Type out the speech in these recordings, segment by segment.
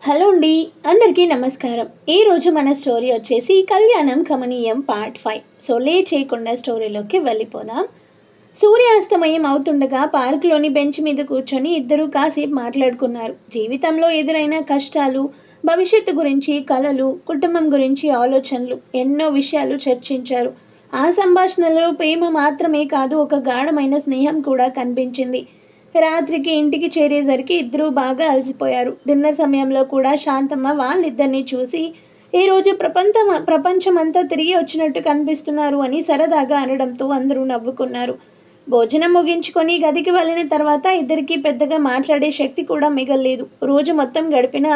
Hello అండి. అందరికీ నమస్కారం. ఈరోజు మన స్టోరీ వచ్చేసి కళ్యాణం కమనీయం పార్ట్ 5. సో లేట్ చేయకుండా స్టోరీలోకి వెళ్ళిపోదాం. సూర్యాస్తమయం అవుతుండగా పార్కులోని బెంచ్ మీద కూర్చొని ఇద్దరూ కాసేపు మాట్లాడుకున్నారు. జీవితంలో ఎదురైన కష్టాలు, భవిష్యత్తు గురించి, కలలు, కుటుంబం గురించి ఆలోచనలు, ఎన్నో విషయాలు చర్చించారు. ఆ సంభాషణలో ప్రేమ మాత్రమే కాదు, ఒక గాఢమైన స్నేహం కూడా కనిపించింది. రాత్రికి ఇంటికి చేరేసరికి ఇద్దరూ బాగా అలసిపోయారు. డిన్నర్ సమయంలో కూడా శాంతమ్మ వాళ్ళిద్దరినీ చూసి ఈరోజు ప్రపంచమంతా తిరిగి వచ్చినట్టు కనిపిస్తున్నారు అని సరదాగా అనడంతో అందరూ నవ్వుకున్నారు. భోజనం ముగించుకొని గదికి వెళ్ళిన తర్వాత ఇద్దరికీ పెద్దగా మాట్లాడే శక్తి కూడా మిగల్లేదు. రోజు మొత్తం గడిపిన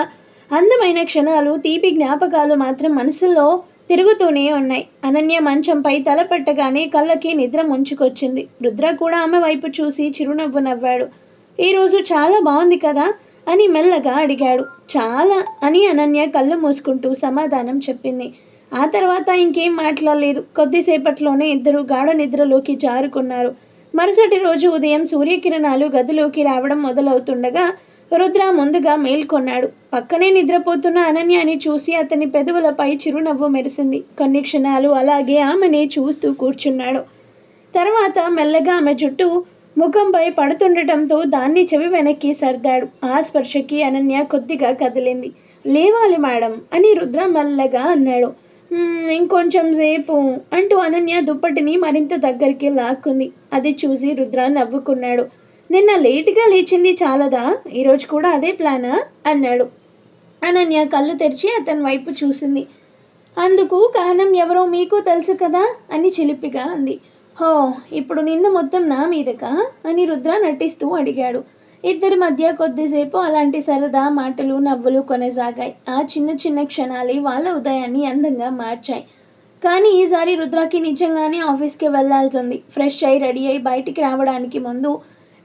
అందమైన క్షణాలు, తీపి జ్ఞాపకాలు మాత్రం మనసులో తిరుగుతూనే ఉన్నాయి. అనన్య మంచంపై తల పెట్టగానే కళ్ళకి నిద్ర ముంచుకొచ్చింది. రుద్ర కూడా ఆమె వైపు చూసి చిరునవ్వు నవ్వాడు. ఈరోజు చాలా బాగుంది కదా అని మెల్లగా అడిగాడు. చాలా అని అనన్య కళ్ళు మూసుకుంటూ సమాధానం చెప్పింది. ఆ తర్వాత ఇంకేం మాట్లాడలేదు. కొద్దిసేపట్లోనే ఇద్దరు గాఢ నిద్రలోకి జారుకున్నారు. మరుసటి రోజు ఉదయం సూర్యకిరణాలు గదిలోకి రావడం మొదలవుతుండగా రుద్ర ముందుగా మేల్కొన్నాడు. పక్కనే నిద్రపోతున్న అనన్యని చూసి అతని పెదవులపై చిరునవ్వు మెరిసింది. కొన్ని క్షణాలు అలాగే ఆమెని చూస్తూ కూర్చున్నాడు. తర్వాత మెల్లగా ఆమె జుట్టు ముఖంపై పడుతుండటంతో దాన్ని చెవి వెనక్కి సర్దాడు. ఆ స్పర్శకి అనన్య కొద్దిగా కదిలింది. లేవాలి మేడం అని రుద్ర మెల్లగా అన్నాడు. ఇంకొంచెం సేపు అంటూ అనన్య దుప్పటిని మరింత దగ్గరికి లాక్కుంది. అది చూసి రుద్ర నవ్వుకున్నాడు. నిన్న లేటుగా లేచింది చాలదా, ఈరోజు కూడా అదే ప్లానా అన్నాడు. అనన్య కళ్ళు తెరిచి అతని వైపు చూసింది. అందుకు కారణం ఎవరో మీకు తెలుసు కదా అని చిలిపిగా అంది. హో, ఇప్పుడు నింద మొత్తం నా మీదకా అని రుద్ర నటిస్తూ అడిగాడు. ఇద్దరి మధ్య కొద్దిసేపు అలాంటి సరదా మాటలు, నవ్వులు కొనసాగాయి. ఆ చిన్న చిన్న క్షణాలే వాళ్ళ ఉదయాన్ని అందంగా మార్చాయి. కానీ ఈసారి రుద్రకి నిజంగానే ఆఫీస్కి వెళ్లాల్సింది. ఫ్రెష్ అయి రెడీ అయి బయటికి రావడానికి ముందు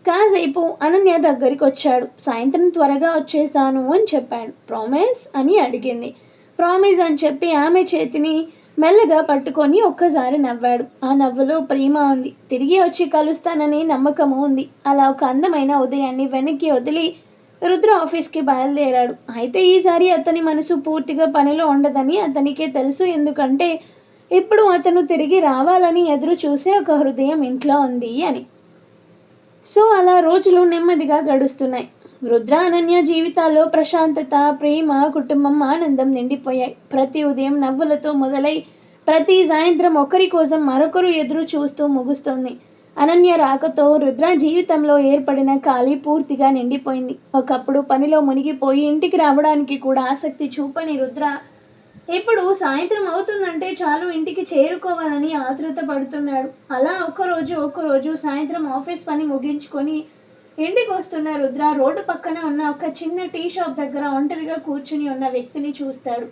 కాసేపు అనన్య దగ్గరికి వచ్చాడు. సాయంత్రం త్వరగా వచ్చేస్తాను అని చెప్పాడు. ప్రామిస్ అని అడిగింది. ప్రామిస్ అని చెప్పి ఆమె చేతిని మెల్లగా పట్టుకొని ఒక్కసారి నవ్వాడు. ఆ నవ్వులో ప్రేమ ఉంది. తిరిగి వచ్చి కలుస్తానని నమ్మకము ఉంది. అలా ఒక అందమైన ఉదయాన్ని వెనక్కి వదిలి రుద్ర ఆఫీస్కి బయలుదేరాడు. అయితే ఈసారి అతని మనసు పూర్తిగా పనిలో ఉండదని అతనికే తెలుసు. ఎందుకంటే ఇప్పుడు అతను తిరిగి రావాలని ఎదురు చూసే ఒక హృదయం ఇంట్లో ఉంది అని. సో అలా రోజులు నెమ్మదిగా గడుస్తున్నాయి. రుద్ర అనన్య జీవితాల్లో ప్రశాంతత, ప్రేమ, కుటుంబం, ఆనందం నిండిపోయాయి. ప్రతి ఉదయం నవ్వులతో మొదలై ప్రతి సాయంత్రం ఒకరి కోసం మరొకరు ఎదురు చూస్తూ ముగుస్తుంది. అనన్య రాకతో రుద్ర జీవితంలో ఏర్పడిన ఖాళీ పూర్తిగా నిండిపోయింది. ఒకప్పుడు పనిలో మునిగిపోయి ఇంటికి రావడానికి కూడా ఆసక్తి చూపని రుద్ర ఇప్పుడు సాయంత్రం అవుతుందంటే చాలు ఇంటికి చేరుకోవాలని ఆతృత పడుతున్నాడు. అలా ఒక్కరోజు సాయంత్రం ఆఫీస్ పని ముగించుకొని ఇంటికి వస్తున్న రుద్ర రోడ్డు పక్కన ఉన్న ఒక చిన్న టీ షాప్ దగ్గర ఒంటరిగా కూర్చుని ఉన్న వ్యక్తిని చూస్తాడు.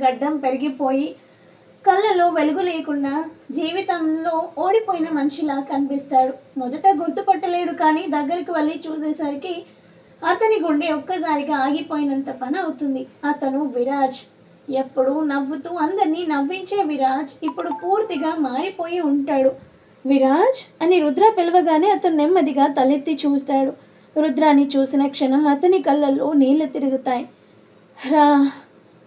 గడ్డం పెరిగిపోయి కళ్ళలో వెలుగు లేకుండా జీవితంలో ఓడిపోయిన మనిషిలా కనిపిస్తాడు. మొదట గుర్తుపట్టలేడు, కానీ దగ్గరికి వెళ్ళి చూసేసరికి అతని గుండె ఒక్కసారిగా ఆగిపోయినంత పని అవుతుంది. అతను విరాజ్. ఎప్పుడు నవ్వుతూ అందరినీ నవ్వించే విరాజ్ ఇప్పుడు పూర్తిగా మారిపోయి ఉంటాడు. విరాజ్ అని రుద్ర పిలవగానే అతను నెమ్మదిగా తలెత్తి చూస్తాడు. రుద్రాని చూసిన క్షణం అతని కళ్ళల్లో నీళ్లు తిరుగుతాయి. రా,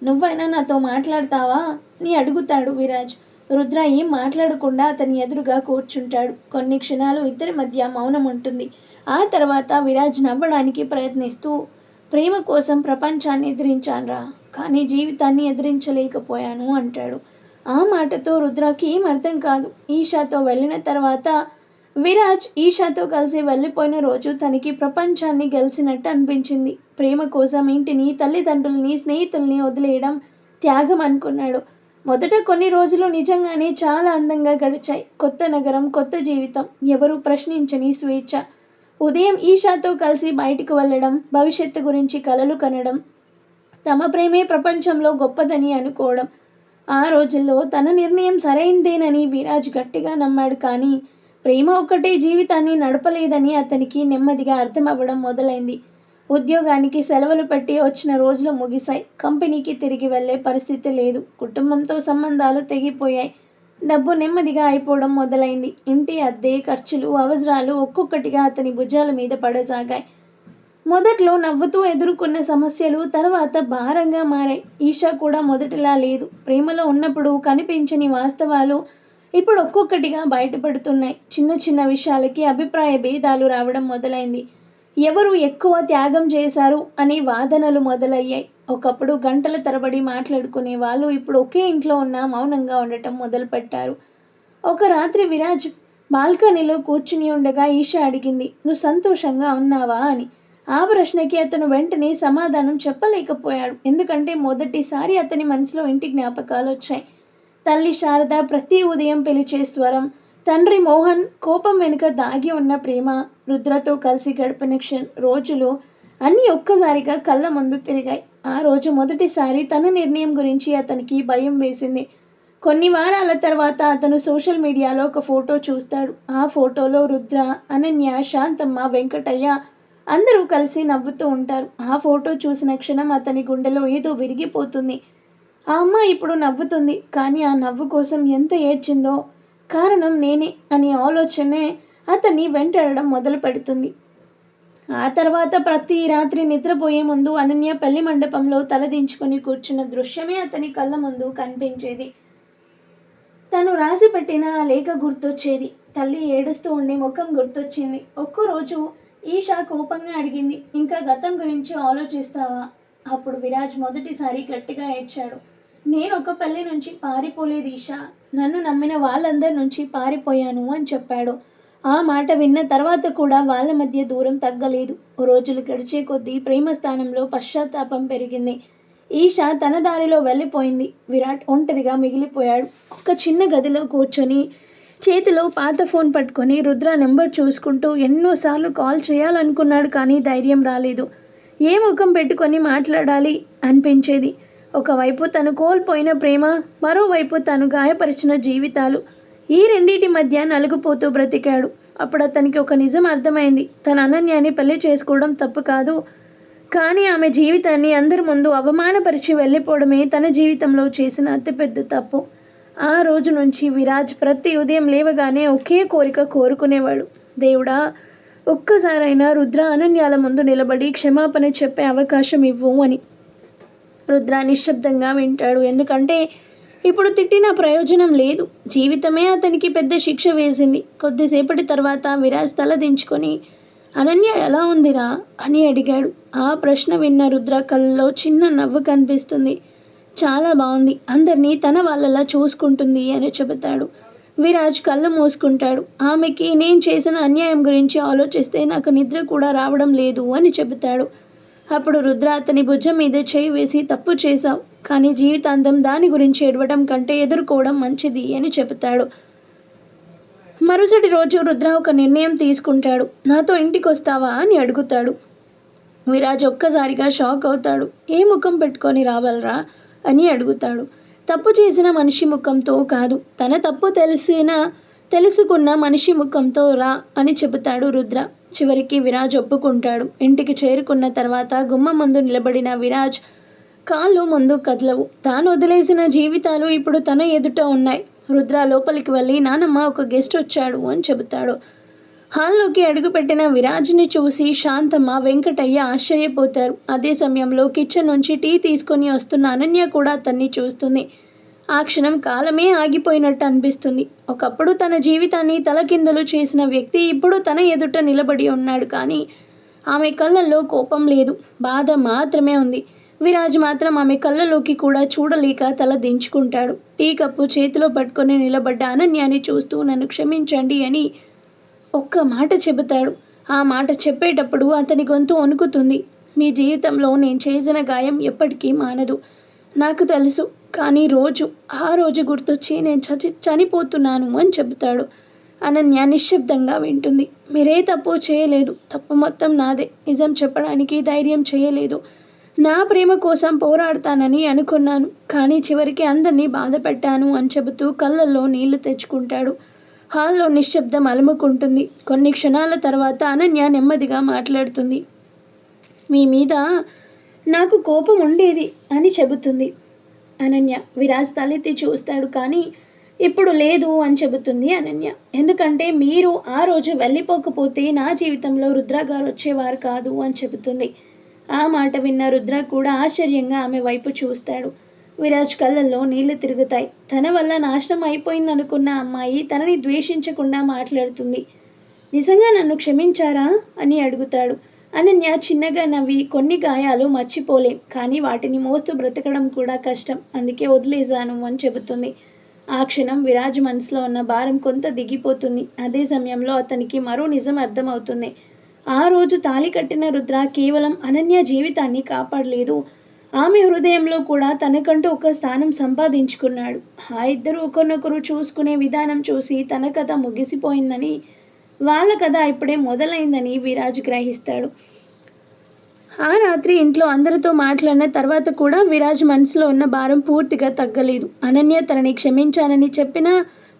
నువ్వైనా నాతో మాట్లాడతావా అని అడుగుతాడు విరాజ్. రుద్ర ఏం మాట్లాడకుండా అతని ఎదురుగా కూర్చుంటాడు. కొన్ని క్షణాలు ఇద్దరి మధ్య మౌనం ఉంటుంది. ఆ తర్వాత విరాజ్ నవ్వడానికి ప్రయత్నిస్తూ, ప్రేమ కోసం ప్రపంచాన్ని ఎదిరించానురా, కానీ జీవితాన్ని ఎదిరించలేకపోయాను అంటాడు. ఆ మాటతో రుద్రకి ఏం అర్థం కాదు. ఈషాతో వెళ్ళిన తర్వాత విరాజ్ ఈషాతో కలిసి వెళ్ళిపోయిన రోజు తనకి ప్రపంచాన్ని గెలిచినట్టు అనిపించింది. ప్రేమ కోసం ఇంటిని, తల్లిదండ్రుల్ని, స్నేహితుల్ని వదిలేయడం త్యాగం అనుకున్నాడు. మొదట కొన్ని రోజులు నిజంగానే చాలా అందంగా గడిచాయి. కొత్త నగరం, కొత్త జీవితం, ఎవరు ప్రశ్నించని స్వేచ్ఛ. ఉదయం ఈషాతో కలిసి బయటికి వెళ్ళడం, భవిష్యత్తు గురించి కలలు కనడం, తమ ప్రేమే ప్రపంచంలో గొప్పదని అనుకోవడం. ఆ రోజుల్లో తన నిర్ణయం సరైందేనని విరాజ్ గట్టిగా నమ్మాడు. కానీ ప్రేమ ఒక్కటే జీవితాన్ని నడపలేదని అతనికి నెమ్మదిగా అర్థం అవ్వడం మొదలైంది. ఉద్యోగానికి సెలవులు పెట్టి వచ్చిన రోజులు ముగిశాయి. కంపెనీకి తిరిగి వెళ్ళే పరిస్థితి లేదు. కుటుంబంతో సంబంధాలు తెగిపోయాయి. డబ్బు నెమ్మదిగా అయిపోవడం మొదలైంది. ఇంటి అద్దె, ఖర్చులు, అవసరాలు ఒక్కొక్కటిగా అతని భుజాల మీద పడసాగాయి. మొదట్లో నవ్వుతూ ఎదుర్కొన్న సమస్యలు తర్వాత భారంగా మారాయి. ఈషా కూడా మొదటిలా లేదు. ప్రేమలో ఉన్నప్పుడు కనిపించని వాస్తవాలు ఇప్పుడు ఒక్కొక్కటిగా బయటపడుతున్నాయి. చిన్న చిన్న విషయాలకి అభిప్రాయ భేదాలు రావడం మొదలైంది. ఎవరు ఎక్కువ త్యాగం చేశారు అనే వాదనలు మొదలయ్యాయి. ఒకప్పుడు గంటల తరబడి మాట్లాడుకునే వాళ్ళు ఇప్పుడు ఒకే ఇంట్లో ఉన్న మౌనంగా ఉండటం మొదలుపెట్టారు. ఒక రాత్రి విరాజ్ బాల్కనీలో కూర్చుని ఉండగా ఈషా అడిగింది, "నువ్వు సంతోషంగా ఉన్నావా" అని. ఆ ప్రశ్నకి అతను వెంటనే సమాధానం చెప్పలేకపోయాడు. ఎందుకంటే మొదటిసారి అతని మనసులో ఇంటి జ్ఞాపకాలు వచ్చాయి. తల్లి శారద ప్రతి ఉదయం పిలిచే స్వరం, తండ్రి మోహన్ కోపం వెనుక దాగి ఉన్న ప్రేమ, రుద్రతో కలిసి గడిపిన రోజులు అన్నీ ఒక్కసారిగా కళ్ళ ముందు తిరిగాయి. ఆ రోజు మొదటిసారి తన నిర్ణయం గురించి అతనికి భయం వేసింది. కొన్ని వారాల తర్వాత అతను సోషల్ మీడియాలో ఒక ఫోటో చూస్తాడు. ఆ ఫోటోలో రుద్ర, అనన్య, శాంతమ్మ, వెంకటయ్య అందరూ కలిసి నవ్వుతూ ఉంటారు. ఆ ఫోటో చూసిన క్షణం అతని గుండెలో ఏదో విరిగిపోతుంది. ఆ అమ్మాయి ఇప్పుడు నవ్వుతుంది, కానీ ఆ నవ్వు కోసం ఎంత ఏడ్చిందో, కారణం నేనే అనే ఆలోచనే అతన్ని వెంటాడడం మొదలు పెడుతుంది. ఆ తర్వాత ప్రతి రాత్రి నిద్రపోయే ముందు అనన్య పెళ్లి మండపంలో తలదించుకొని కూర్చున్న దృశ్యమే అతని కళ్ళ ముందు కనిపించేది. తను రాసి పెట్టిన ఆ లేఖ గుర్తొచ్చేది. తల్లి ఏడుస్తూ ఉండే ముఖం గుర్తొచ్చింది. ఒక్కరోజు ఈషా కోపంగా అడిగింది, "ఇంకా గతం గురించి ఆలోచిస్తావా?" అప్పుడు విరాజ్ మొదటిసారి గట్టిగా ఏడ్చాడు. "నేను ఒక పెళ్లి నుంచి పారిపోలేదు ఈషా, నన్ను నమ్మిన వాళ్ళందరి నుంచి పారిపోయాను" అని చెప్పాడు. ఆ మాట విన్న తర్వాత కూడా వాళ్ళ మధ్య దూరం తగ్గలేదు. రోజులు గడిచే కొద్దీ ప్రేమ స్థానంలో పశ్చాత్తాపం పెరిగింది. ఈషా తన దారిలో వెళ్ళిపోయింది. విరాట్ ఒంటరిగా మిగిలిపోయాడు. ఒక చిన్న గదిలో కూర్చొని చేతిలో పాత ఫోన్ పట్టుకొని రుద్ర నెంబర్ చూసుకుంటూ ఎన్నోసార్లు కాల్ చేయాలనుకున్నాడు, కానీ ధైర్యం రాలేదు. ఏ ముఖం పెట్టుకొని మాట్లాడాలి అనిపించేది. ఒకవైపు తను కోల్పోయిన ప్రేమ, మరోవైపు తను గాయపరిచిన జీవితాలు, ఈ రెండింటి మధ్య నలుగుపోతూ బ్రతికాడు. అప్పుడు అతనికి ఒక నిజం అర్థమైంది. తన అనన్యాన్ని పెళ్లి చేసుకోవడం తప్పు కాదు, కానీ ఆమె జీవితాన్ని అందరి ముందు అవమానపరిచి వెళ్ళిపోవడమే తన జీవితంలో చేసిన అతిపెద్ద తప్పు. ఆ రోజు నుంచి విరాజ్ ప్రతి ఉదయం లేవగానే ఒకే కోరిక కోరుకునేవాడు, "దేవుడా, ఒక్కసారైనా రుద్ర అనన్యాల ముందు నిలబడి క్షమాపణ చెప్పే అవకాశం ఇవ్వు" అని. రుద్ర నిశ్శబ్దంగా వింటాడు. ఎందుకంటే ఇప్పుడు తిట్టిన ప్రయోజనం లేదు. జీవితమే అతనికి పెద్ద శిక్ష వేసింది. కొద్దిసేపటి తర్వాత విరాజ్ తల దించుకొని, "అనన్య ఎలా ఉందిరా" అని అడిగాడు. ఆ ప్రశ్న విన్న రుద్ర కళ్ళలో చిన్న నవ్వు కనిపిస్తుంది. "చాలా బాగుంది, అందరినీ తన వాళ్ళలా చూసుకుంటుంది" అని చెబుతాడు. విరాజ్ కళ్ళు మూసుకుంటాడు. ఆమెకి నేను చేసిన అన్యాయం గురించి ఆలోచిస్తే నాకు నిద్ర కూడా రావడం లేదు అని చెబుతాడు. అప్పుడు రుద్ర అతని భుజం మీద చేయి వేసి, "తప్పు చేశావు, కానీ జీవితాంతం దాని గురించి ఏడవడం కంటే ఎదుర్కోవడం మంచిది" అని చెబుతాడు. మరుసటి రోజు రుద్ర ఒక నిర్ణయం తీసుకుంటాడు. "నాతో ఇంటికి వస్తావా" అని అడుగుతాడు. విరాజ్ ఒక్కసారిగా షాక్ అవుతాడు. "ఏ ముఖం పెట్టుకొని రావాలరా" అని అడుగుతాడు. "తప్పు చేసిన మనిషి ముఖంతో కాదు, తన తప్పు తెలుసుకున్న మనిషి ముఖంతో రా" అని చెబుతాడు రుద్ర. చివరికి విరాజ్ ఒప్పుకుంటాడు. ఇంటికి చేరుకున్న తర్వాత గుమ్మం ముందు నిలబడిన విరాజ్ కాళ్ళు ముందు కదలవు. తాను వదిలేసిన జీవితాలు ఇప్పుడు తన ఎదుట ఉన్నాయి. రుద్ర లోపలికి వెళ్ళి, "నానమ్మ, ఒక గెస్ట్ వచ్చాడు" అని చెబుతాడు. హాల్లోకి అడుగుపెట్టిన విరాజ్ని చూసి శాంతమ్మ, వెంకటయ్య ఆశ్చర్యపోతారు. అదే సమయంలో కిచెన్ నుంచి టీ తీసుకొని వస్తున్న అనన్య కూడా అతన్ని చూస్తుంది. ఆ క్షణం కాలమే ఆగిపోయినట్టు అనిపిస్తుంది. ఒకప్పుడు తన జీవితాన్ని తలకిందులు చేసిన వ్యక్తి ఇప్పుడు తన ఎదుట నిలబడి ఉన్నాడు. కానీ ఆమె కళ్ళల్లో కోపం లేదు, బాధ మాత్రమే ఉంది. విరాజ్ మాత్రం ఆమె కళ్ళలోకి కూడా చూడలేక తల దించుకుంటాడు. టీ కప్పు చేతిలో పట్టుకొని నిలబడ్డ అనన్యాని చూస్తూ, "నన్ను క్షమించండి" అని ఒక్క మాట చెబుతాడు. ఆ మాట చెప్పేటప్పుడు అతని గొంతు వణుకుతుంది. "మీ జీవితంలో నేను చేసిన గాయం ఎప్పటికీ మానదు, నాకు తెలుసు. కానీ ఆ రోజు గుర్తొచ్చి నేను చనిపోతున్నాను" అని చెబుతాడు. అనన్య నిశ్శబ్దంగా వింటుంది. "మీరే తప్పు చేయలేదు, తప్పు మొత్తం నాదే. నిజం చెప్పడానికి ధైర్యం చేయలేదు. నా ప్రేమ కోసం పోరాడతానని అనుకున్నాను, కానీ చివరికి అందరినీ బాధ పెట్టాను" అని చెబుతూ కళ్ళల్లో నీళ్లు తెచ్చుకుంటాడు. హాల్లో నిశ్శబ్దం అలుముకుంటుంది. కొన్ని క్షణాల తర్వాత అనన్య నెమ్మదిగా మాట్లాడుతుంది. "మీ మీద నాకు కోపం ఉండేది" అని చెబుతుంది అనన్య. విరాజ్ తలెత్తి చూస్తాడు, కానీ ఇప్పుడు లేదు అని చెబుతుంది అనన్య. ఎందుకంటే మీరు ఆ రోజు వెళ్ళిపోకపోతే నా జీవితంలో రుద్ర గారు వచ్చేవారు కాదు అని చెబుతుంది. ఆ మాట విన్న రుద్ర కూడా ఆశ్చర్యంగా ఆమె వైపు చూస్తాడు. విరాజ్ కళ్ళల్లో నీళ్లు తిరుగుతాయి. తన వల్ల నాశనం అయిపోయిందనుకున్న అమ్మాయి తనని ద్వేషించకుండా మాట్లాడుతుంది. నిజంగా నన్ను క్షమించారా అని అడుగుతాడు. అనన్య చిన్నగా నవ్వి, కొన్ని గాయాలు మర్చిపోలేం, కానీ వాటిని మోస్తూ బ్రతకడం కూడా కష్టం, అందుకే వదిలేశాను అని చెబుతుంది. ఆ క్షణం విరాజ్ మనసులో ఉన్న భారం కొంత దిగిపోతుంది. అదే సమయంలో అతనికి మరో నిజం అర్థమవుతుంది. ఆ రోజు తాళి కట్టిన రుద్ర కేవలం అనన్య జీవితాన్ని కాపాడలేదు, ఆమె హృదయంలో కూడా తనకంటూ ఒక స్థానం సంపాదించుకున్నాడు. ఆ ఇద్దరు ఒకరినొకరు చూసుకునే విధానం చూసి తన కథ ముగిసిపోయిందని, వాళ్ళ కథ ఇప్పుడే మొదలైందని విరాజ్ గ్రహిస్తాడు. ఆ రాత్రి ఇంట్లో అందరితో మాట్లాడిన తర్వాత కూడా విరాజ్ మనసులో ఉన్న భారం పూర్తిగా తగ్గలేదు. అనన్య తనని క్షమించానని చెప్పినా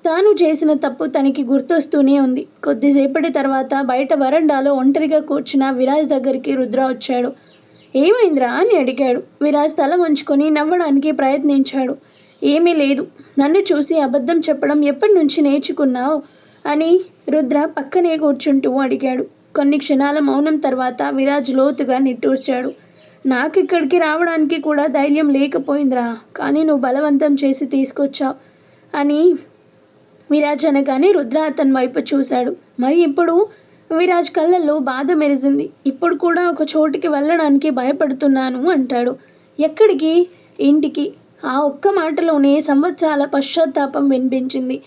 తాను చేసిన తప్పు తనకి గుర్తొస్తూనే ఉంది. కొద్దిసేపటి తర్వాత బయట వరండాలో ఒంటరిగా కూర్చున్న విరాజ్ దగ్గరికి రుద్ర వచ్చాడు. ఏమైందిరా అని అడిగాడు. విరాజ్ తల వంచుకొని నవ్వడానికి ప్రయత్నించాడు. ఏమీ లేదు, నన్ను చూసి అబద్ధం చెప్పడం ఎప్పటి నుంచి నేర్చుకున్నావు అని రుద్ర పక్కనే కూర్చుంటూ అడిగాడు. కొన్ని క్షణాల మౌనం తర్వాత విరాజ్ లోతుగా నిట్టూర్చాడు. నాకు ఇక్కడికి రావడానికి కూడా ధైర్యం లేకపోయిందిరా, కానీ నువ్వు బలవంతం చేసి తీసుకొచ్చావు అని విరాజ్ అనగానే రుద్ర అతని వైపు చూశాడు. మరి ఇప్పుడు విరాజ్ కళ్ళల్లో బాధ మెరిసింది. ఇప్పుడు కూడా ఒక చోటికి వెళ్ళడానికి భయపడుతున్నాను అంటాడు. ఎక్కడికి? ఇంటికి. ఆ ఒక్క మాటలోనే సంవత్సరాల పశ్చాత్తాపం వినిపించింది.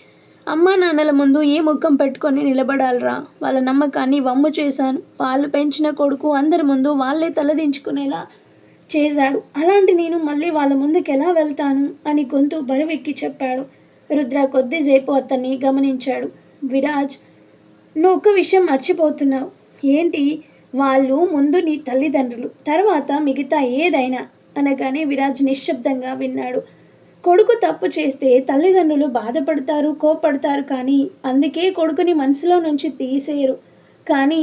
అమ్మా నాన్నల ముందు ఏ ముఖం పెట్టుకొని నిలబడాలరా, వాళ్ళ నమ్మకాన్ని వమ్ము చేశాను, వాళ్ళు పెంచిన కొడుకు అందరి ముందు వాళ్ళే తలదించుకునేలా చేశాడు, అలాంటి నేను మళ్ళీ వాళ్ళ ముందుకు ఎలా వెళ్తాను అని గొంతు బరువెక్కి చెప్పాడు. రుద్ర కొద్దిసేపు అతన్ని గమనించాడు. విరాజ్, నువ్వు ఒక విషయం మర్చిపోతున్నావు. ఏంటి? వాళ్ళు ముందు నీ తల్లిదండ్రులు, తర్వాత మిగతా ఏదైనా అనగానే విరాజ్ నిశ్శబ్దంగా విన్నాడు. కొడుకు తప్పు చేస్తే తల్లిదండ్రులు బాధపడతారు, కోపడతారు, కానీ అందుకే కొడుకుని మనసులో నుంచి తీసేయరు. కానీ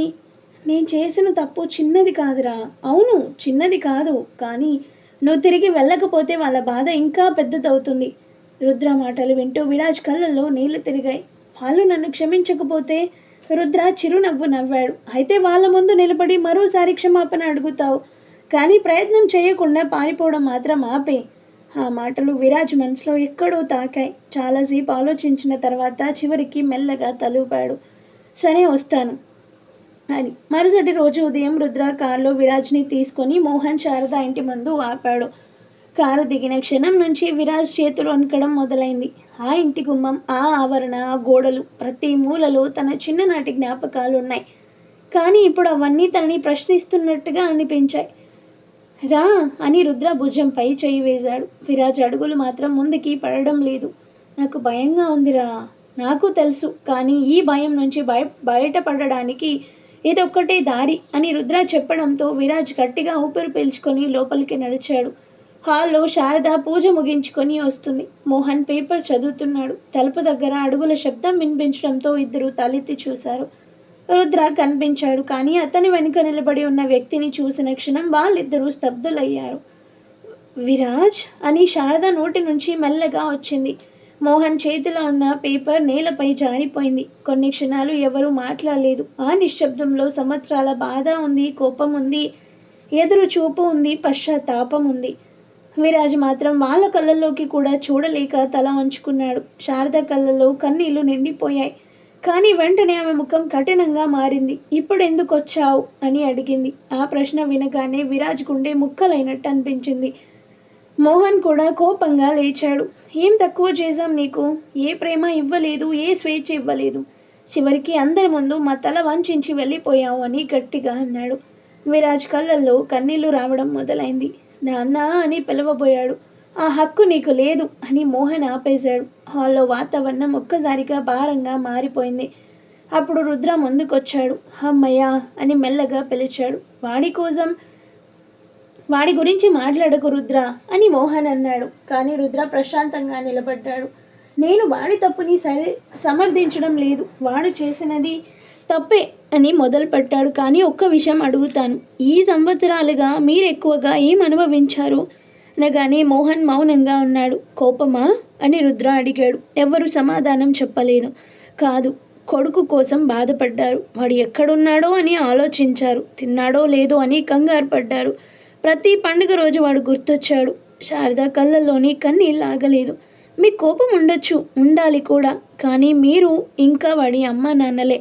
నేను చేసిన తప్పు చిన్నది కాదురా. అవును, చిన్నది కాదు, కానీ నువ్వు తిరిగి వెళ్ళకపోతే వాళ్ళ బాధ ఇంకా పెద్దదవుతుంది. రుద్ర మాటలు వింటూ విరాజ్ కళ్ళల్లో నీళ్లు తిరిగాయి. వాళ్ళు నన్ను క్షమించకపోతే? రుద్ర చిరునవ్వు నవ్వాడు. అయితే వాళ్ళ ముందు నిలబడి మరోసారి క్షమాపణ అడుగుతావు, కానీ ప్రయత్నం చేయకుండా పారిపోవడం మాత్రం ఆపే. ఆ మాటలు విరాజ్ మనసులో ఎక్కడో తాకాయి. చాలాసేపు ఆలోచించిన తర్వాత చివరికి మెల్లగా తలూపాడు. సరే, వస్తాను అని. మరుసటి రోజు ఉదయం రుద్ర కారులో విరాజ్ని తీసుకొని మోహన్ శారద ఇంటి ముందు ఆపాడు. కారు దిగిన క్షణం నుంచి విరాజ్ చేతులు వణకడం మొదలైంది. ఆ ఇంటి గుమ్మం, ఆ ఆవరణ, ఆ గోడలు, ప్రతి మూలలో తన చిన్ననాటి జ్ఞాపకాలు ఉన్నాయి. కానీ ఇప్పుడు అవన్నీ తనని ప్రశ్నిస్తున్నట్టుగా అనిపించాయి. రా అని రుద్ర భుజంపై చేయి వేశాడు. విరాజ్ అడుగులు మాత్రం ముందుకి పడడం లేదు. నాకు భయంగా ఉందిరా. నాకు తెలుసు, కానీ ఈ భయం నుంచి బయటపడడానికి ఇదొక్కటే దారి అని రుద్ర చెప్పడంతో విరాజ్ గట్టిగా ఊపిరి పీల్చుకొని లోపలికి నడిచాడు. హాల్లో శారద పూజ ముగించుకొని వస్తుంది. మోహన్ పేపర్ చదువుతున్నాడు. తలుపు దగ్గర అడుగుల శబ్దం వినిపించడంతో ఇద్దరు తలెత్తి చూశారు. రుద్ర కనిపించాడు, కానీ అతని వెనుక నిలబడి ఉన్న వ్యక్తిని చూసిన క్షణం వాళ్ళిద్దరూ స్తబ్దులయ్యారు. విరాజ్ అని శారద నోటి నుంచి మెల్లగా వచ్చింది. మోహన్ చేతిలో ఉన్న పేపర్ నేలపై జారిపోయింది. కొన్ని క్షణాలు ఎవరూ మాట్లాడలేదు. ఆ నిశ్శబ్దంలో సంవత్సరాల బాధ ఉంది, కోపం ఉంది, ఎదురు చూపు ఉంది, పశ్చాత్తాపం ఉంది. విరాజ్ మాత్రం వాళ్ళ కళ్ళల్లోకి కూడా చూడలేక తల వంచుకున్నాడు. శారద కళ్ళల్లో కన్నీళ్లు నిండిపోయాయి. కానీ వెంటనే ఆమె ముఖం కఠినంగా మారింది. ఇప్పుడు ఎందుకు వచ్చావు అని అడిగింది. ఆ ప్రశ్న వినగానే విరాజ్ గుండె ముక్కలైనట్టు అనిపించింది. మోహన్ కూడా కోపంగా లేచాడు. ఏం తక్కువ చేశాం నీకు? ఏ ప్రేమ ఇవ్వలేదు, ఏ స్వేచ్ఛ ఇవ్వలేదు. చివరికి అందరి ముందు మా తల వంచి వెళ్ళిపోయావు అని గట్టిగా అన్నాడు. విరాజ్ కళ్ళల్లో కన్నీళ్లు రావడం మొదలైంది. నాన్న అని పిలవబోయాడు. ఆ హక్కు నీకు లేదు అని మోహన్ ఆపేశాడు. హాల్లో వాతావరణం ఒక్కసారిగా భారంగా మారిపోయింది. అప్పుడు రుద్ర ముందుకొచ్చాడు. అమ్మయ్యా అని మెల్లగా పిలిచాడు. వాడి గురించి మాట్లాడకు రుద్ర అని మోహన్ అన్నాడు. కానీ రుద్ర ప్రశాంతంగా నిలబడ్డాడు. నేను వాడి తప్పుని సమర్థించడం లేదు, వాడు చేసినది తప్పే అని మొదలుపెట్టాడు. కానీ ఒక్క విషయం అడుగుతాను, ఈ సంవత్సరాలుగా మీరు ఎక్కువగా ఏం అనుభవించారు? అనగానే మోహన్ మౌనంగా ఉన్నాడు. కోపమా అని రుద్ర అడిగాడు. ఎవ్వరూ సమాధానం చెప్పలేదు. కాదు, కొడుకు కోసం బాధపడ్డారు. వాడు ఎక్కడున్నాడో అని ఆలోచించారు. తిన్నాడో లేదో అని కంగారు పడ్డారు. ప్రతి పండుగ రోజు వాడు గుర్తొచ్చాడు. శారద కళ్ళల్లోని కన్నీళ్ళు ఆగలేదు. మీకు కోపం ఉండొచ్చు, ఉండాలి కూడా, కానీ మీరు ఇంకా వాడి అమ్మా నాన్నలే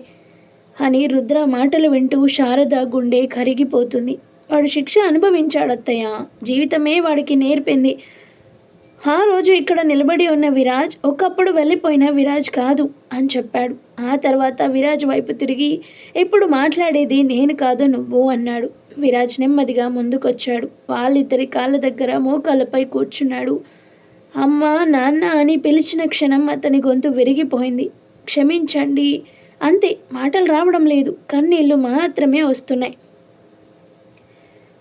అని రుద్ర మాటలు వింటూ శారద గుండె కరిగిపోతుంది. వాడు శిక్ష అనుభవించాడత్తయ్య. జీవితమే వాడికి నేర్పింది. ఆ రోజు ఇక్కడ నిలబడి ఉన్న విరాజ్ ఒకప్పుడు వెళ్ళిపోయిన విరాజ్ కాదు అని చెప్పాడు. ఆ తర్వాత విరాజ్ వైపు తిరిగి, ఇప్పుడు మాట్లాడేది నేను కాదు నువ్వు అన్నాడు. విరాజ్ నెమ్మదిగా ముందుకొచ్చాడు. వాళ్ళిద్దరి కాళ్ళ దగ్గర మోకాళ్ళపై కూర్చున్నాడు. అమ్మ, నాన్న అని పిలిచిన క్షణం అతని గొంతు విరిగిపోయింది. క్షమించండి అంతే, మాటలు రావడం లేదు, కన్నీళ్లు మాత్రమే వస్తున్నాయి.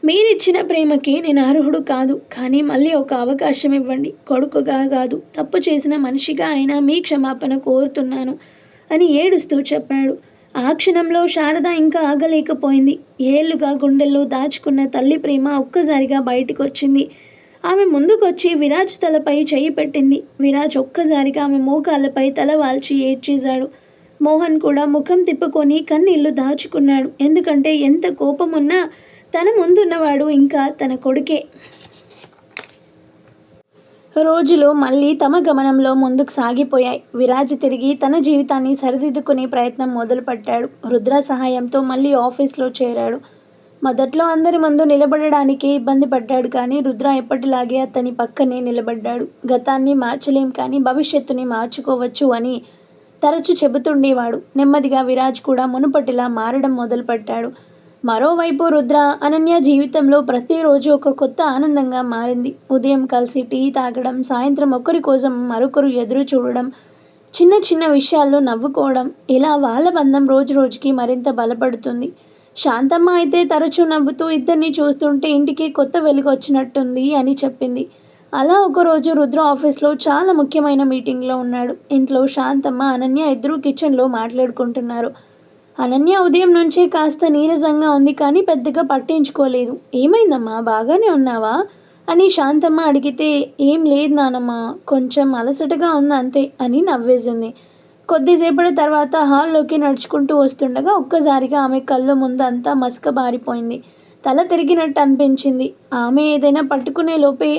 మీరిచ్చిన ప్రేమకి నేను అర్హుడు కాదు, కానీ మళ్ళీ ఒక అవకాశం ఇవ్వండి. కొడుకుగా కాదు, తప్పు చేసిన మనిషిగా అయినా మీ క్షమాపణ కోరుతున్నాను అని ఏడుస్తూ చెప్పాడు. ఆ క్షణంలో శారద ఇంకా ఆగలేకపోయింది. ఏళ్లుగా గుండెల్లో దాచుకున్న తల్లి ప్రేమ ఒక్కసారిగా బయటికి వచ్చింది. ఆమె ముందుకొచ్చి విరాజ్ తలపై చెయ్యి పెట్టింది. విరాజ్ ఒక్కసారిగా ఆమె మోకాళ్ళపై తల వాల్చి ఏడ్చేశాడు. మోహన్ కూడా ముఖం తిప్పుకొని కన్నీళ్లు దాచుకున్నాడు. ఎందుకంటే ఎంత కోపమున్నా తన ముందున్నవాడు ఇంకా తన కొడుకే. రోజులు మళ్ళీ తమ గమనంలో ముందుకు సాగిపోయాయి. విరాజ్ తిరిగి తన జీవితాన్ని సరిదిద్దుకునే ప్రయత్నం మొదలుపెట్టాడు. రుద్ర సహాయంతో మళ్ళీ ఆఫీస్లో చేరాడు. మొదట్లో అందరి ముందు నిలబడడానికి ఇబ్బంది పడ్డాడు, కానీ రుద్ర ఎప్పటిలాగే అతని పక్కనే నిలబడ్డాడు. గతాన్ని మార్చలేం, కానీ భవిష్యత్తుని మార్చుకోవచ్చు అని తరచూ చెబుతుండేవాడు. నెమ్మదిగా విరాజ్ కూడా మునుపటిలా మారడం మొదలుపెట్టాడు. మరోవైపు రుద్ర, అనన్య జీవితంలో ప్రతిరోజు ఒక కొత్త ఆనందంగా మారింది. ఉదయం కలిసి టీ తాగడం, సాయంత్రం ఒకరి కోసం మరొకరు ఎదురు చూడడం, చిన్న చిన్న విషయాల్లో నవ్వుకోవడం, ఇలా వాళ్ళ బంధం రోజు రోజుకి మరింత బలపడుతుంది. శాంతమ్మ అయితే తరచూ నవ్వుతూ ఇద్దరిని చూస్తుంటే ఇంటికి కొత్త వెలుగు వచ్చినట్టుంది అని చెప్పింది. అలా ఒకరోజు రుద్ర ఆఫీస్లో చాలా ముఖ్యమైన మీటింగ్లో ఉన్నాడు. ఇంట్లో శాంతమ్మ, అనన్య ఇద్దరూ కిచెన్లో మాట్లాడుకుంటున్నారు. అనన్య ఉదయం నుంచే కాస్త నీరసంగా ఉంది, కానీ పెద్దగా పట్టించుకోలేదు. ఏమైందమ్మా, బాగానే ఉన్నావా అని శాంతమ్మ అడిగితే, ఏం లేదు నానమ్మ, కొంచెం అలసటగా ఉంది అంతే అని నవ్వేసింది. కొద్దిసేపటి తర్వాత హాల్లోకి నడుచుకుంటూ వస్తుండగా ఒక్కసారిగా ఆమె కళ్ళు ముందంతా మసక బారిపోయింది. తల తిరిగినట్టు అనిపించింది. ఆమె ఏదైనా పట్టుకునే లోపే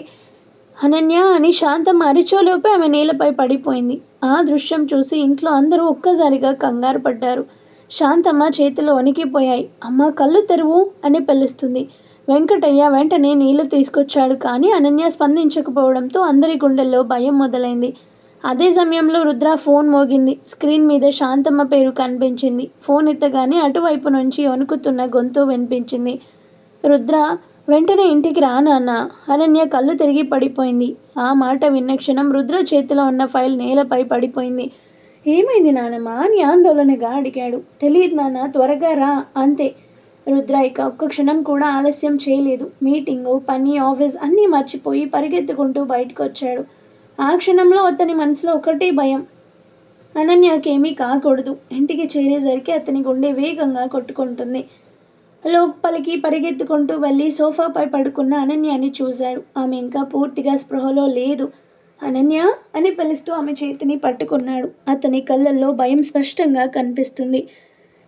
అనన్య అని శాంతమ్మ అరిచోలోపే ఆమె నేలపై పడిపోయింది. ఆ దృశ్యం చూసి ఇంట్లో అందరూ ఒక్కసారిగా కంగారు పడ్డారు. శాంతమ్మ చేతులు వణికిపోయాయి. అమ్మ, కళ్ళు తెరువు అని పిలుస్తుంది. వెంకటయ్య వెంటనే నీళ్లు తీసుకొచ్చాడు, కానీ అనన్య స్పందించకపోవడంతో అందరి గుండెల్లో భయం మొదలైంది. అదే సమయంలో రుద్ర ఫోన్ మోగింది. స్క్రీన్ మీద శాంతమ్మ పేరు కనిపించింది. ఫోన్ ఎత్తగానే అటువైపు నుంచి వణుకుతున్న గొంతు వినిపించింది. రుద్ర, వెంటనే ఇంటికి రా నాన్న. అనన్య కళ్ళు తిరిగి పడిపోయింది. ఆ మాట విన్న క్షణం రుద్ర చేతిలో ఉన్న ఫైల్ నేలపై పడిపోయింది. ఏమైంది నానమ్మ అని ఆందోళనగా అడిగాడు. తెలియదు నాన్న, త్వరగా రా అంతే. రుద్ర ఇక ఒక్క క్షణం కూడా ఆలస్యం చేయలేదు. మీటింగు, పని, ఆఫీస్ అన్నీ మర్చిపోయి పరిగెత్తుకుంటూ బయటకు వచ్చాడు. ఆ క్షణంలో అతని మనసులో ఒకటే భయం. అనన్యకేమీ కాకూడదు. ఇంటికి చేరేసరికి అతని గుండె వేగంగా కొట్టుకుంటుంది. లోపలికి పరిగెత్తుకుంటూ వెళ్ళి సోఫాపై పడుకున్న అనన్యని చూశాడు. ఆమె ఇంకా పూర్తిగా స్పృహలో లేదు. అనన్య అని పిలుస్తూ ఆమె చేతిని పట్టుకున్నాడు. అతని కళ్ళల్లో భయం స్పష్టంగా కనిపిస్తుంది.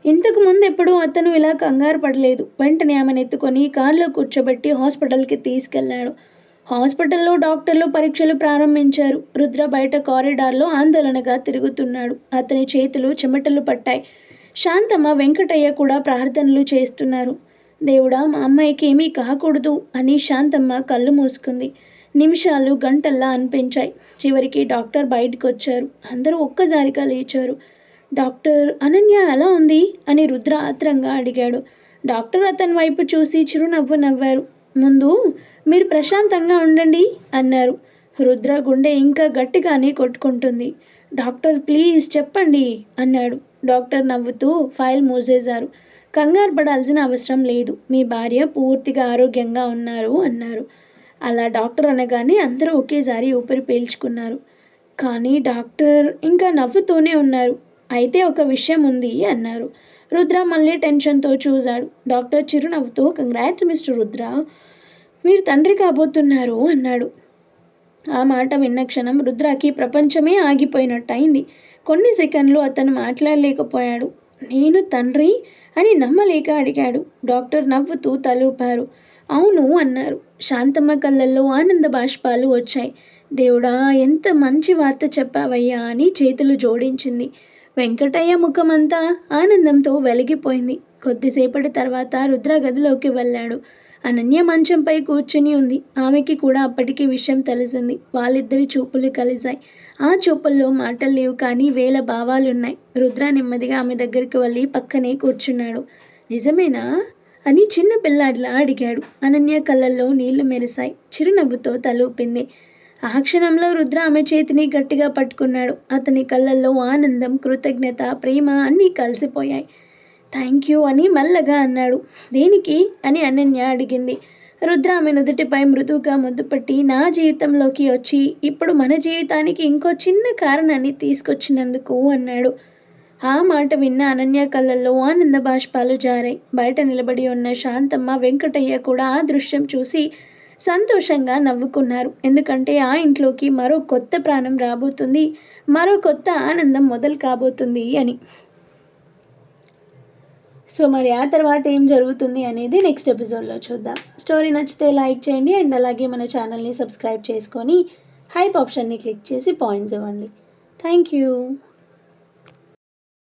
ఇంతకు ముందు ఎప్పుడూ అతను ఇలా కంగారు పడలేదు. వెంటనే ఆమెను ఎత్తుకొని కారులో కూర్చోబెట్టి హాస్పిటల్కి తీసుకెళ్లాడు. హాస్పిటల్లో డాక్టర్లు పరీక్షలు ప్రారంభించారు. రుద్ర బయట కారిడార్లో ఆందోళనగా తిరుగుతున్నాడు. అతని చేతులు చెమటలు పట్టాయి. శాంతమ్మ, వెంకటయ్య కూడా ప్రార్థనలు చేస్తున్నారు. దేవుడా, మా అమ్మాయికి ఏమీ కాకూడదు అని శాంతమ్మ కళ్ళు మూసుకుంది. నిమిషాలు గంటల్లా అనిపించాయి. చివరికి డాక్టర్ బయటకు వచ్చారు. అందరూ ఒక్కసారిగా లేచారు. డాక్టర్, అనన్య ఎలా ఉంది అని రుద్ర ఆత్రంగా అడిగాడు. డాక్టర్ అతని వైపు చూసి చిరునవ్వు నవ్వారు. ముందు మీరు ప్రశాంతంగా ఉండండి అన్నారు. రుద్ర గుండె ఇంకా గట్టిగానే కొట్టుకుంటుంది. డాక్టర్, ప్లీజ్ చెప్పండి అన్నాడు. డాక్టర్ నవ్వుతూ ఫైల్ మూసేశారు. కంగారు పడాల్సిన అవసరం లేదు, మీ భార్య పూర్తిగా ఆరోగ్యంగా ఉన్నారు అన్నారు. అలా డాక్టర్ అనగానే అందరూ ఒకేసారి ఊపిరి పీల్చుకున్నారు. కానీ డాక్టర్ ఇంకా నవ్వుతూనే ఉన్నారు. అయితే ఒక విషయం ఉంది అన్నారు. రుద్ర మళ్ళీ టెన్షన్తో చూశాడు. డాక్టర్ చిరునవ్వుతో, కంగ్రాట్స్ మిస్టర్ రుద్ర, మీరు తండ్రి కాబోతున్నారు అన్నాడు. ఆ మాట విన్న క్షణం రుద్రాకి ప్రపంచమే ఆగిపోయినట్టయింది. కొన్ని సెకండ్లు అతను మాట్లాడలేకపోయాడు. నేను తండ్రి అని నమ్మలేక అడిగాడు. డాక్టర్ నవ్వుతూ తలూపారు. అవును అన్నారు. శాంతమ్మ కళ్ళల్లో ఆనంద బాష్పాలు వచ్చాయి. దేవుడా, ఎంత మంచి వార్త చెప్పావయ్యా అని చేతులు జోడించింది. వెంకటయ్య ముఖమంతా ఆనందంతో వెలిగిపోయింది. కొద్దిసేపటి తర్వాత రుద్ర గదిలోకి వెళ్ళాడు. అనన్య మంచంపై కూర్చుని ఉంది. ఆమెకి కూడా అప్పటికి విషయం తెలిసింది. వాళ్ళిద్దరి చూపులు కలిశాయి. ఆ చూపుల్లో మాటలు లేవు, కానీ వేల భావాలున్నాయి. రుద్ర నెమ్మదిగా ఆమె దగ్గరికి వెళ్ళి పక్కనే కూర్చున్నాడు. నిజమేనా అని చిన్న పిల్లాడిలా అడిగాడు. అనన్య కళ్ళల్లో నీళ్లు మెరిశాయి. చిరునవ్వుతో తలూపింది. ఆ క్షణంలో రుద్ర ఆమె చేతిని గట్టిగా పట్టుకున్నాడు. అతని కళ్ళల్లో ఆనందం, కృతజ్ఞత, ప్రేమ అన్నీ కలిసిపోయాయి. థ్యాంక్ యూ అని మెల్లగా అన్నాడు. దేనికి అని అనన్య అడిగింది. రుద్ర ఆమె నుదుటిపై మృదువుగా ముద్దుపట్టి, నా జీవితంలోకి వచ్చి ఇప్పుడు మన జీవితానికి ఇంకో చిన్న కారణాన్ని తీసుకొచ్చినందుకు అన్నాడు. ఆ మాట విన్న అనన్య కళ్ళల్లో ఆనంద బాష్పాలు జారాయి. బయట నిలబడి ఉన్న శాంతమ్మ, వెంకటయ్య కూడా ఆ దృశ్యం చూసి సంతోషంగా నవ్వుకున్నారు. ఎందుకంటే ఆ ఇంట్లోకి మరో కొత్త ప్రాణం రాబోతుంది, మరో కొత్త ఆనందం మొదలు కాబోతుంది అని. సో మరి ఆ తర్వాత ఏం జరుగుతుంది అనేది నెక్స్ట్ ఎపిసోడ్లో చూద్దాం. స్టోరీ నచ్చితే లైక్ చేయండి అండ్ అలాగే మన ఛానల్ని సబ్స్క్రైబ్ చేసుకొని హైప్ ఆప్షన్ని క్లిక్ చేసి పాయింట్స్ ఇవ్వండి. Thank you.